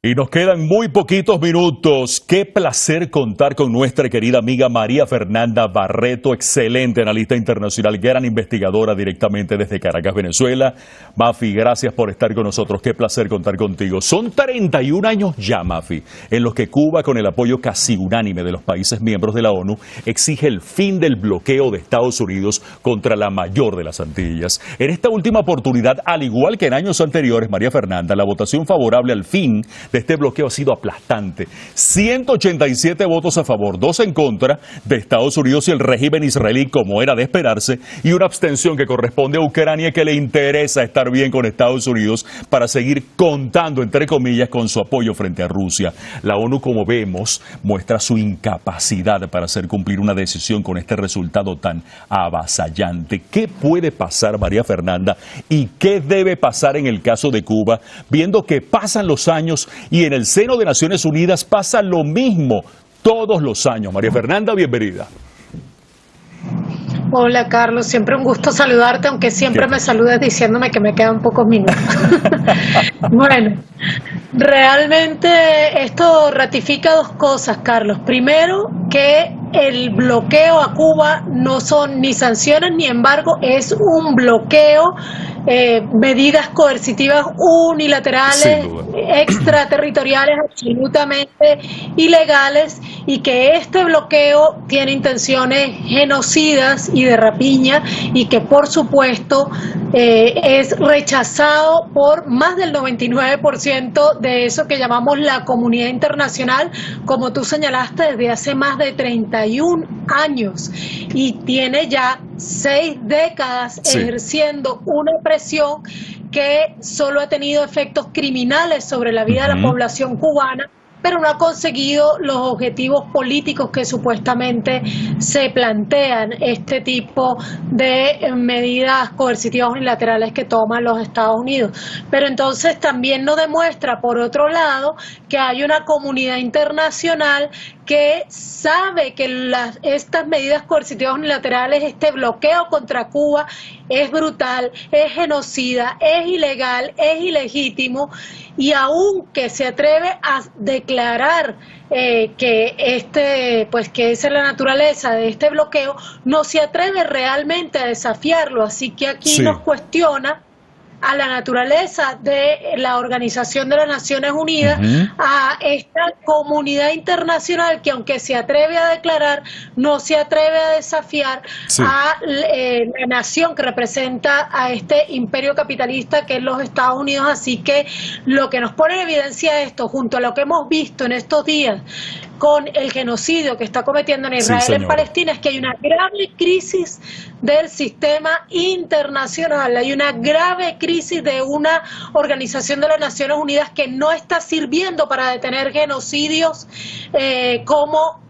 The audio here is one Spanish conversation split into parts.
Y nos quedan muy poquitos minutos. Qué placer contar con nuestra querida amiga María Fernanda Barreto, excelente analista internacional, gran investigadora directamente desde Caracas, Venezuela. Mafi, gracias por estar con nosotros. Qué placer contar contigo. Son 31 años ya, Mafi, en los que Cuba, con el apoyo casi unánime de los países miembros de la ONU, exige el fin del bloqueo de Estados Unidos contra la mayor de las Antillas. En esta última oportunidad, al igual que en años anteriores, María Fernanda, la votación favorable al fin de este bloqueo ha sido aplastante. 187 votos a favor, 2 en contra de Estados Unidos y el régimen israelí, como era de esperarse, y una abstención que corresponde a Ucrania, que le interesa estar bien con Estados Unidos para seguir contando, entre comillas, con su apoyo frente a Rusia. La ONU, como vemos, muestra su incapacidad para hacer cumplir una decisión con este resultado tan avasallante. ¿Qué puede pasar, María Fernanda, y qué debe pasar en el caso de Cuba, viendo que pasan los años y en el seno de Naciones Unidas pasa lo mismo todos los años? María Fernanda, bienvenida. Hola Carlos, siempre un gusto saludarte, aunque siempre me saludes diciéndome que me quedan pocos minutos. Bueno, realmente esto ratifica dos cosas, Carlos. Primero, que el bloqueo a Cuba no son ni sanciones ni embargo, es un bloqueo, medidas coercitivas unilaterales, extraterritoriales, absolutamente ilegales, y que este bloqueo tiene intenciones genocidas y de rapiña, y que por supuesto es rechazado por más del 99% de eso que llamamos la comunidad internacional, como tú señalaste, desde hace más de 31 años, y tiene ya 6 décadas ejerciendo una presión que solo ha tenido efectos criminales sobre la vida de la población cubana, pero no ha conseguido los objetivos políticos que supuestamente se plantean este tipo de medidas coercitivas unilaterales que toman los Estados Unidos. Pero entonces también nos demuestra, por otro lado, que hay una comunidad internacional que sabe que estas medidas coercitivas unilaterales, este bloqueo contra Cuba, es brutal, es genocida, es ilegal, es ilegítimo, y aunque se atreve a declarar que que esa es la naturaleza de este bloqueo, no se atreve realmente a desafiarlo. Así que aquí nos cuestiona a la naturaleza de la Organización de las Naciones Unidas, a esta comunidad internacional que, aunque se atreve a declarar, no se atreve a desafiar a la nación que representa a este imperio capitalista que es los Estados Unidos. Así que lo que nos pone en evidencia esto, junto a lo que hemos visto en estos días con el genocidio que está cometiendo en Israel en Palestina, es que hay una grave crisis del sistema internacional, hay una grave crisis de una Organización de las Naciones Unidas que no está sirviendo para detener genocidios como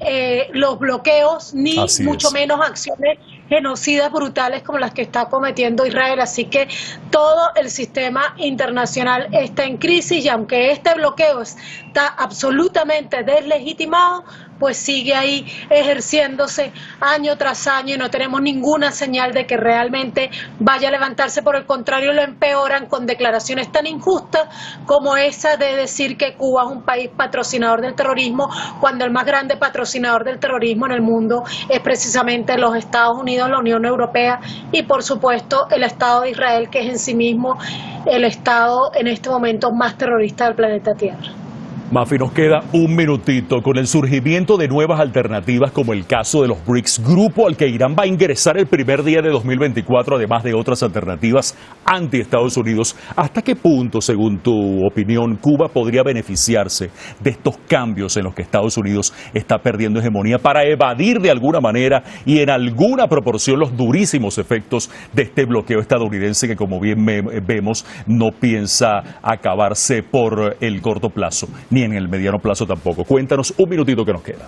los bloqueos, ni mucho menos acciones genocidas brutales como las que está cometiendo Israel. Así que todo el sistema internacional está en crisis, y aunque este bloqueo está absolutamente deslegitimado, pues sigue ahí ejerciéndose año tras año, y no tenemos ninguna señal de que realmente vaya a levantarse. Por el contrario, lo empeoran con declaraciones tan injustas como esa de decir que Cuba es un país patrocinador del terrorismo, cuando el más grande patrocinador del terrorismo en el mundo es precisamente los Estados Unidos, la Unión Europea y por supuesto el Estado de Israel, que es en sí mismo el Estado en este momento más terrorista del planeta Tierra. Mafi, nos queda un minutito. Con el surgimiento de nuevas alternativas, como el caso de los BRICS, grupo al que Irán va a ingresar el primer día de 2024, además de otras alternativas anti-Estados Unidos, ¿hasta qué punto, según tu opinión, Cuba podría beneficiarse de estos cambios en los que Estados Unidos está perdiendo hegemonía para evadir de alguna manera y en alguna proporción los durísimos efectos de este bloqueo estadounidense que, como bien vemos, no piensa acabarse por el corto plazo, ni en el mediano plazo tampoco? Cuéntanos, un minutito que nos queda.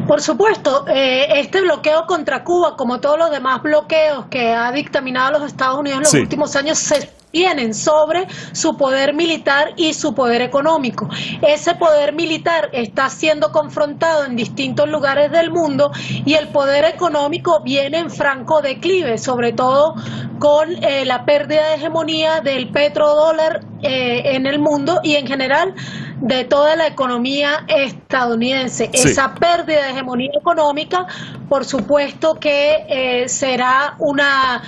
Por supuesto, este bloqueo contra Cuba, como todos los demás bloqueos que ha dictaminado los Estados Unidos en los últimos años, se tienen sobre su poder militar y su poder económico. Ese poder militar está siendo confrontado en distintos lugares del mundo, y el poder económico viene en franco declive, sobre todo con la pérdida de hegemonía del petrodólar en el mundo y en general de toda la economía estadounidense. Sí. Esa pérdida de hegemonía económica, por supuesto que será una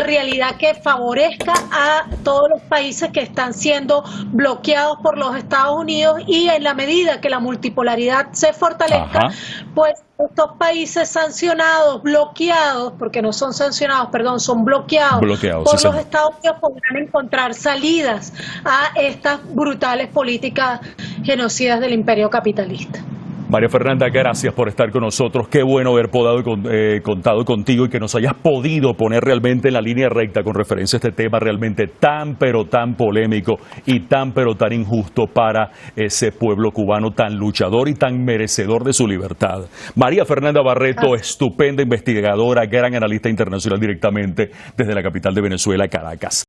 realidad que favorezca a todos los países que están siendo bloqueados por los Estados Unidos, y en la medida que la multipolaridad se fortalezca, pues estos países sancionados, bloqueados, porque no son sancionados, perdón, son bloqueados por sí, los Estados Unidos, podrán encontrar salidas a estas brutales políticas genocidas del imperio capitalista. María Fernanda, gracias por estar con nosotros. Qué bueno haber contado contigo y que nos hayas podido poner realmente en la línea recta con referencia a este tema realmente tan pero tan polémico y tan pero tan injusto para ese pueblo cubano tan luchador y tan merecedor de su libertad. María Fernanda Barreto, estupenda investigadora, gran analista internacional directamente desde la capital de Venezuela, Caracas.